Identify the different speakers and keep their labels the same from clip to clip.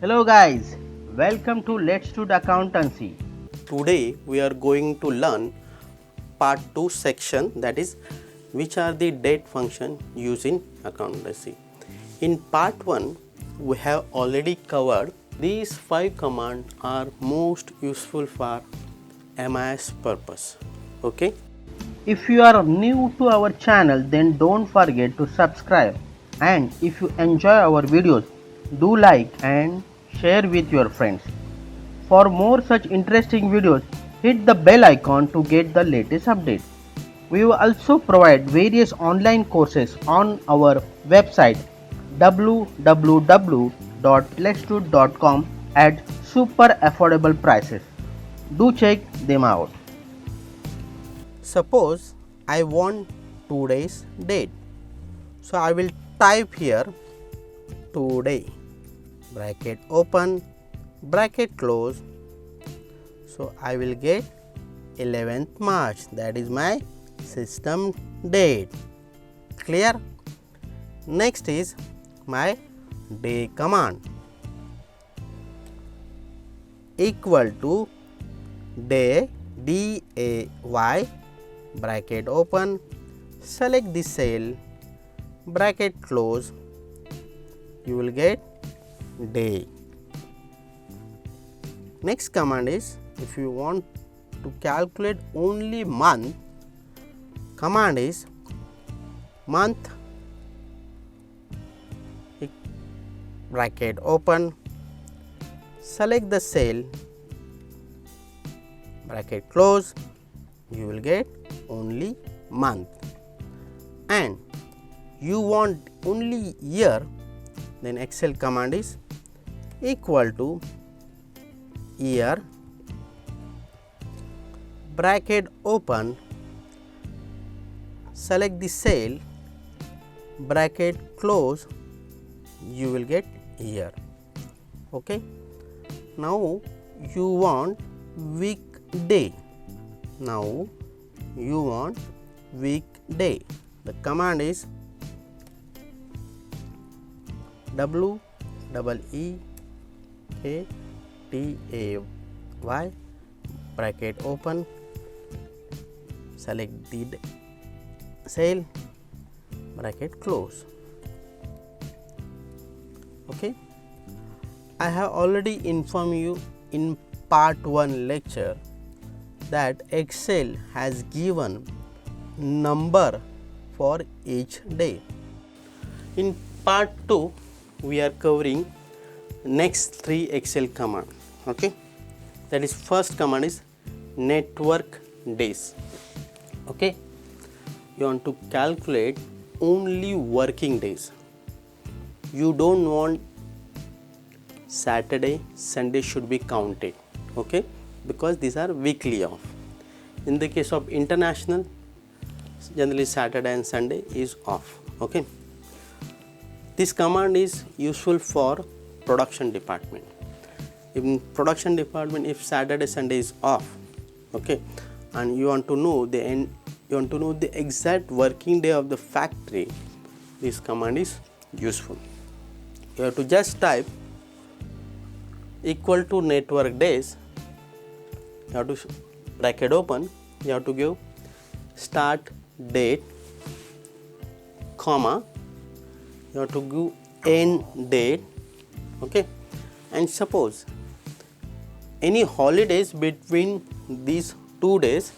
Speaker 1: Hello guys, welcome to Let's Do Accountancy.
Speaker 2: Today we are going to learn part 2 section, that is which are the date function used in accountancy. In part 1 we have already covered these 5 commands are most useful for MIS purpose. Okay.
Speaker 1: If you are new to our channel, then don't forget to subscribe, and if you enjoy our videos, do like and share with your friends. For more such interesting videos, hit the bell icon to get the latest updates. We will also provide various online courses on our website www.letsdo.com at super affordable prices. Do check them out.
Speaker 2: Suppose I want today's date. So I will type here today, bracket open, bracket close. So I will get 11th March, that is my system date. Clear? Next is my day command, equal to day, day, bracket open, select the cell, bracket close, you will get day. Next command is, if you want to calculate only month, command is month, bracket open, select the cell, bracket close, you will get only month. And you want only year, then Excel command is equal to year, bracket open, select the cell, bracket close, you will get year. Okay. Now you want weekday. Now you want weekday. The command is weekday, bracket open, select the cell, bracket close. Okay. I have already informed you in part 1 lecture that Excel has given number for each day. In part 2 we are covering next 3 Excel command. Okay. That is, first command is network days. Okay. You want to calculate only working days. You don't want Saturday, Sunday should be counted. Okay, because these are weekly off. In the case of international, generally Saturday and Sunday is off. Okay. This command is useful for production department. In production department, if Saturday, Sunday is off, okay, and you want to know the exact working day of the factory, this command is useful. You have to just type equal to network days, you have to bracket open, you have to give start date, comma, you have to give end date. Okay. And suppose any holidays between these 2 days,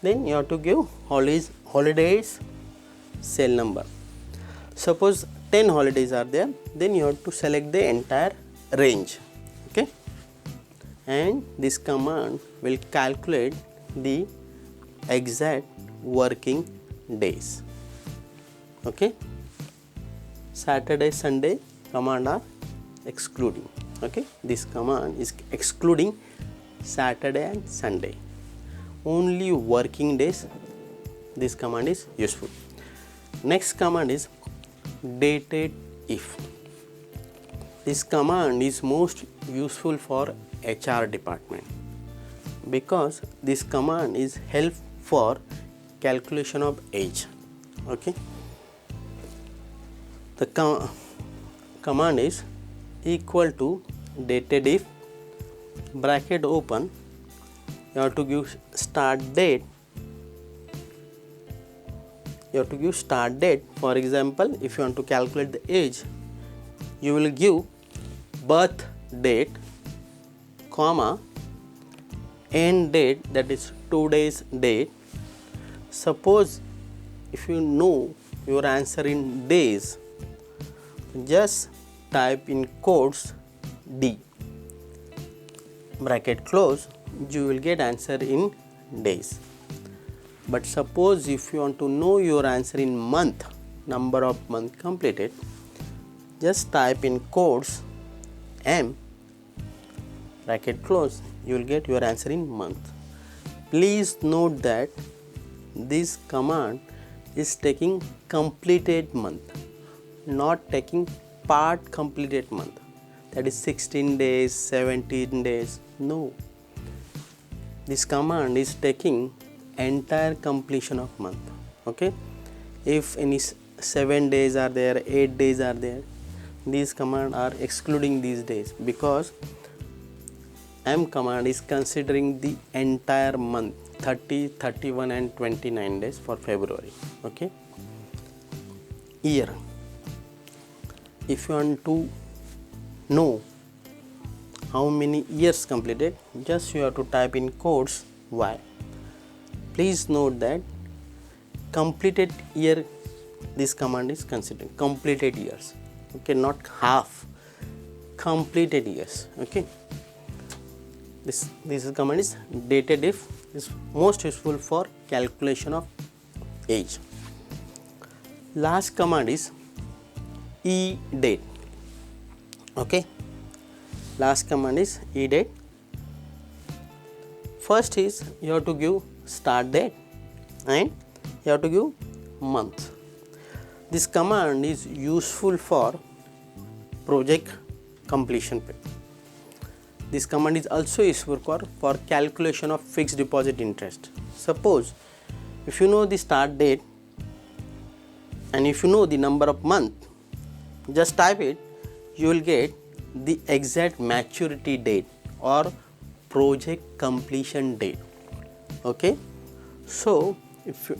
Speaker 2: then you have to give holidays cell number. Suppose 10 holidays are there, then you have to select the entire range. Okay. And this command will calculate the exact working days. Okay. Saturday, Sunday command are excluding. Okay. This command is excluding Saturday and Sunday. Only working days, this command is useful. Next command is dated if. This command is most useful for HR department because this command is help for calculation of age. Okay. The command is equal to dated if, bracket open, you have to give start date. You have to give start date. For example, if you want to calculate the age, you will give birth date, comma, end date, that is today's date. Suppose if you know your answer in days, just type in quotes D, bracket close, you will get answer in days. But suppose if you want to know your answer in month, number of month completed, just type in quotes M, bracket close, you will get your answer in month. Please note that this command is taking completed month, not taking part completed month, that is 16 days, 17 days. No, this command is taking entire completion of month. Okay, if any 7 days are there, 8 days are there, these command are excluding these days, because M command is considering the entire month, 30, 31 and 29 days for February. Okay, year, if you want to know how many years completed, just you have to type in quotes Y. Please note that completed year, this command is considering completed years. Okay, not half, completed years. Okay, this command is dated if, is most useful for calculation of age. Last command is EDATE. Okay, last command is EDATE. First is you have to give start date and you have to give month. This command is useful for project completion. This command is also useful for calculation of fixed deposit interest. Suppose if you know the start date and if you know the number of month, just type it, you will get the exact maturity date or project completion date. Okay, so if you,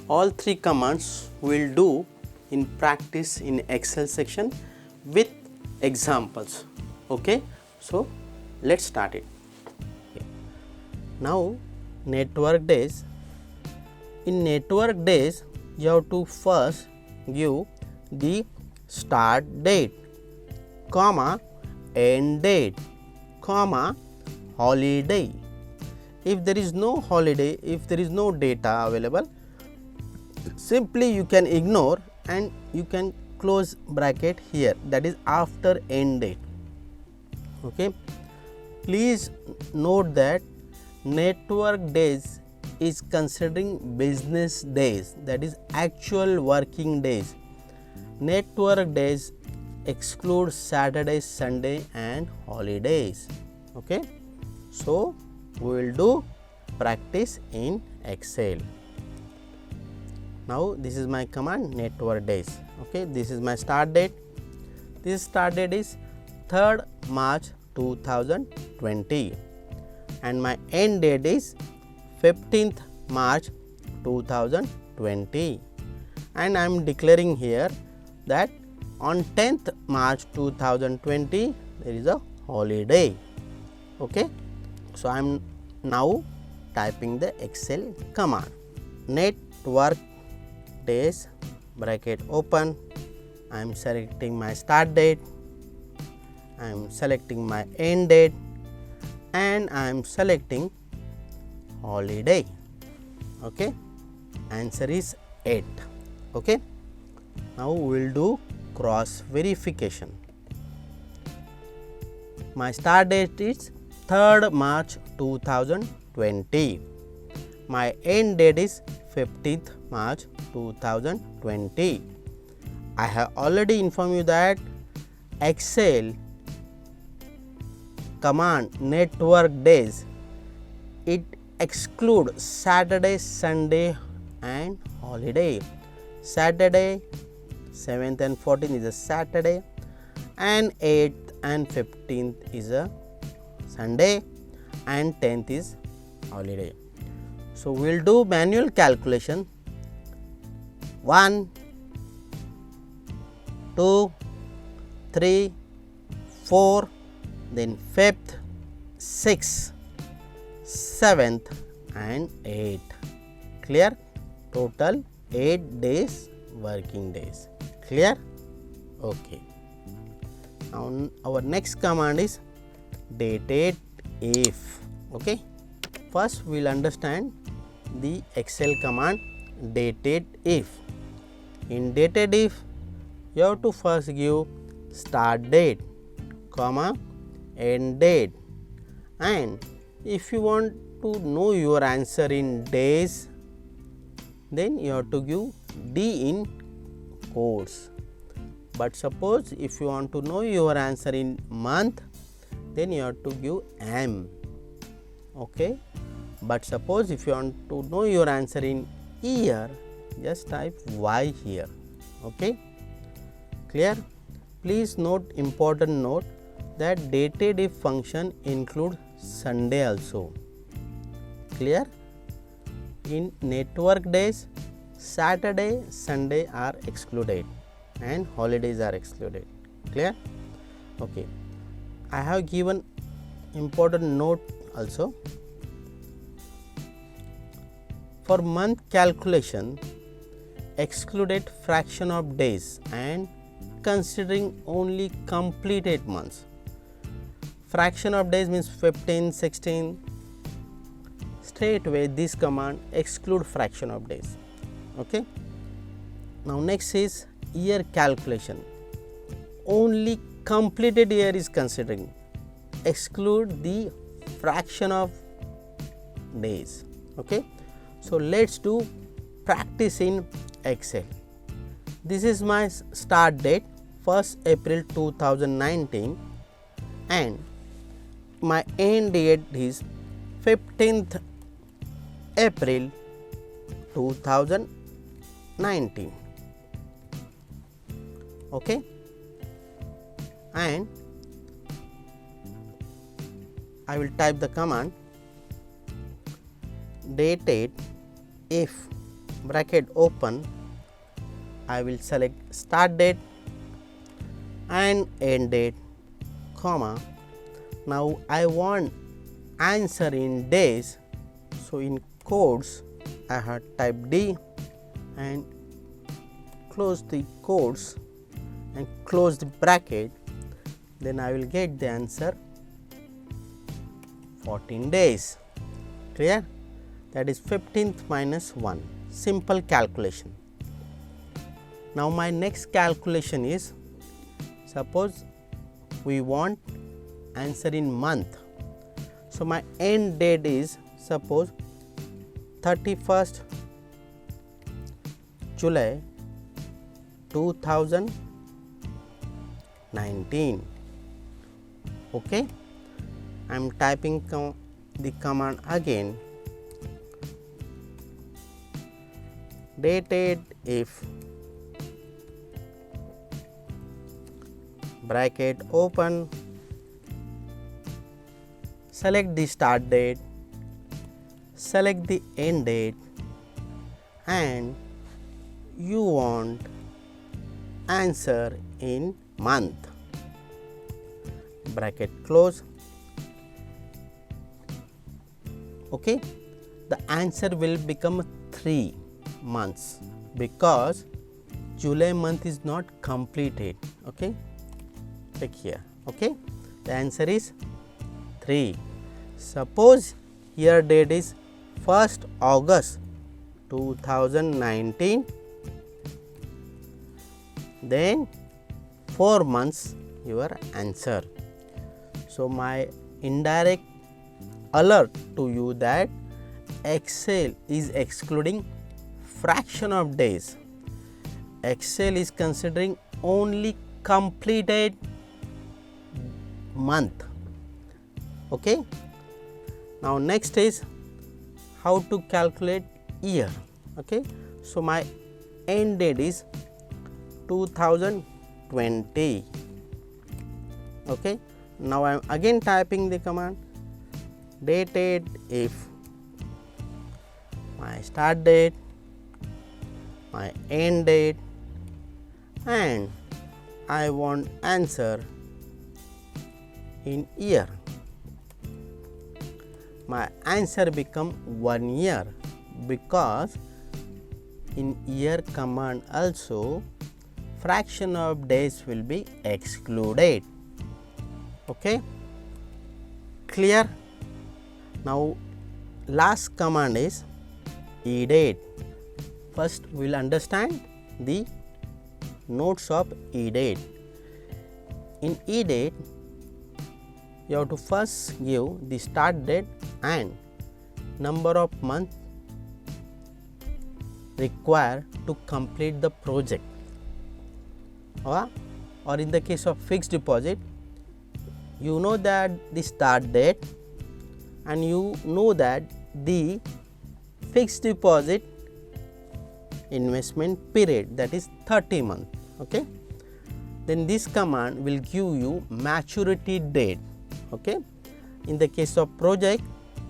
Speaker 2: all three commands will do in practice in Excel section with examples. Okay, so let's start it. Now network days. In network days, you have to first give the start date, comma, end date, comma, holiday. If there is no holiday, if there is no data available, simply you can ignore and you can close bracket here, that is after end date. Okay, please note that network days is considering business days, that is actual working days. Network days exclude Saturday, Sunday and holidays. Okay, so we will do practice in Excel. Now this is my command network days. Okay, this is my start date. This start date is 3rd March 2020 and my end date is 15th March 2020, and I am declaring here that on 10th March 2020 there is a holiday. Okay, so I am now typing the Excel command. Network days, bracket open, I am selecting my start date, I am selecting my end date and I am selecting holiday. Okay, answer is 8. Okay, now we will do cross verification. My start date is 3rd March 2020. My end date is 15th March 2020. I have already informed you that Excel command network days, it exclude Saturday, Sunday and holiday. Saturday 7th and 14th is a Saturday and 8th and 15th is a Sunday and 10th is holiday. So we will do manual calculation. 1, 2, 3, 4, then 5th, 6th, 7th and 8th. Clear? Total 8 days, working days. Clear? Okay. Now our next command is dated if. Okay. First we will understand the Excel command dated if. In dated if, you have to first give start date, comma, end date, and if you want to know your answer in days, then you have to give D in quotes. But suppose if you want to know your answer in month, then you have to give M. Okay. But suppose if you want to know your answer in year, just type Y here. Okay. Clear? Please note important note that dated if function includes Sunday also. Clear? In network days, Saturday, Sunday are excluded and holidays are excluded. Clear? Okay. I have given important note also. For month calculation, excluded fraction of days and considering only completed months. Fraction of days means 15, 16. Straight away this command exclude fraction of days. Okay. Now next is year calculation. Only completed year is considering. Exclude the fraction of days. Okay. So let's do practice in Excel. This is my start date 1st April 2019 and my end date is 15th April 2019. Okay. And I will type the command dated if bracket open, I will select start date and end date, comma. Now I want answer in days, so in quotes I have typed D and close the quotes and close the bracket, then I will get the answer 14 days. Clear? That is 15th minus 1. Simple calculation. Now my next calculation is, suppose we want answer in month. So my end date is suppose 31st July 2019. Okay. I am typing the command again. Dated if bracket open, select the start date, select the end date and you want answer in month, bracket close. Okay, the answer will become 3 months because July month is not completed. Okay, check here. Okay, the answer is 3. Suppose here date is 1st August 2019, then 4 months your answer. So my indirect alert to you that Excel is excluding fraction of days. Excel is considering only completed month. Okay. Now next is how to calculate year. Okay. So my end date is 2020. Okay, now I am again typing the command dated if my start date, my end date, and I want answer in year. My answer become 1 year because in year command also fraction of days will be excluded. Okay, clear? Now last command is edate. First we will understand the notes of edate. In edate you have to first give the start date and number of months required to complete the project, or in the case of fixed deposit you know that the start date and you know that the fixed deposit investment period, that is 30 months. Okay, then this command will give you maturity date. Okay, in the case of project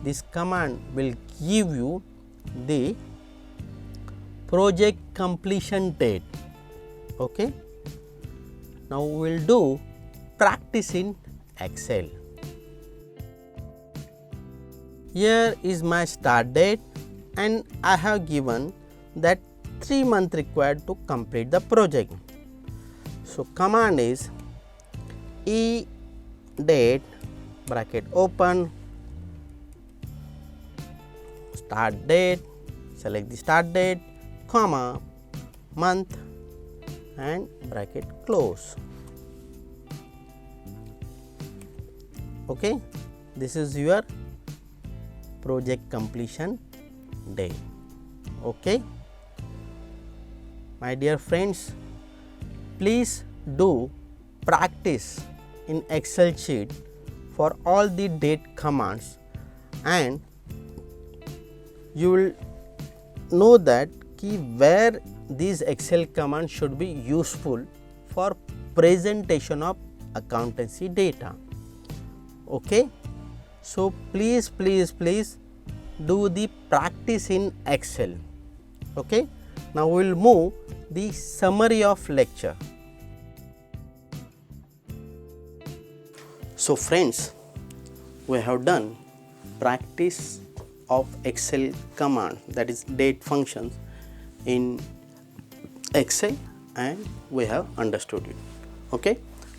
Speaker 2: this command will give you the project completion date. Okay, now we will do practice in Excel. Here is my start date and I have given that 3 months required to complete the project. So command is e date bracket open start date, select the start date, comma month and bracket close. Okay, this is your project completion date. Okay, my dear friends, please do practice in Excel sheet for all the date commands and you will know that where these Excel commands should be useful for presentation of accountancy data. Okay, so please do the practice in Excel. Okay, now we will move the summary of lecture. So friends, we have done practice of Excel command, that is date functions in Excel, and we have understood it. Okay,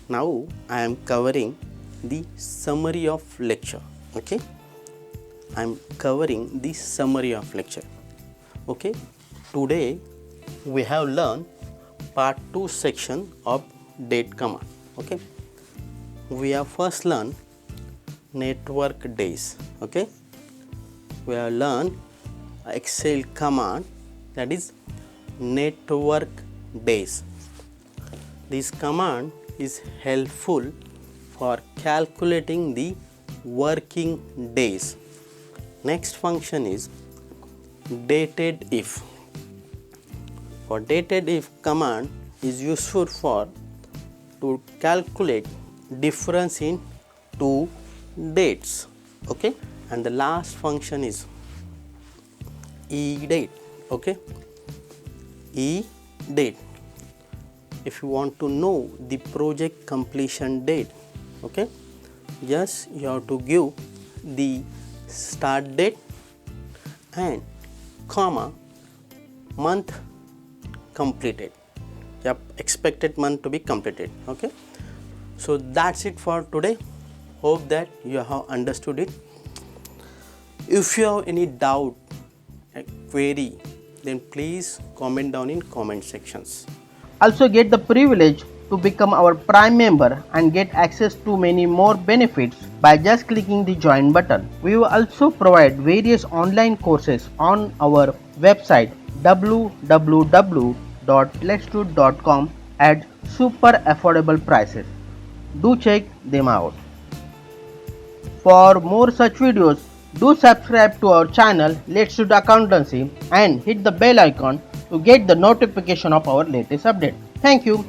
Speaker 2: now I am covering the summary of lecture. Okay, I am covering the summary of lecture. Okay, today we have learned part 2 section of date command. Okay, we have first learned network days. Okay, we have learned Excel command, that is network days. This command is helpful for calculating the working days. Next function is dated if. For dated if command is useful for to calculate difference in two dates. Okay, and the last function is edate. Okay, edate. If you want to know the project completion date, okay, just you have to give the start date and comma month completed. Yep, expected month to be completed. Okay, so that's it for today. Hope that you have understood it. If you have any doubt, query, then please comment down in comment sections.
Speaker 1: Also get the privilege to become our Prime member and get access to many more benefits by just clicking the join button. We will also provide various online courses on our website www.letsdo.com at super affordable prices. Do check them out. For more such videos, do subscribe to our channel Let's Do Accountancy and hit the bell icon to get the notification of our latest update. Thank you.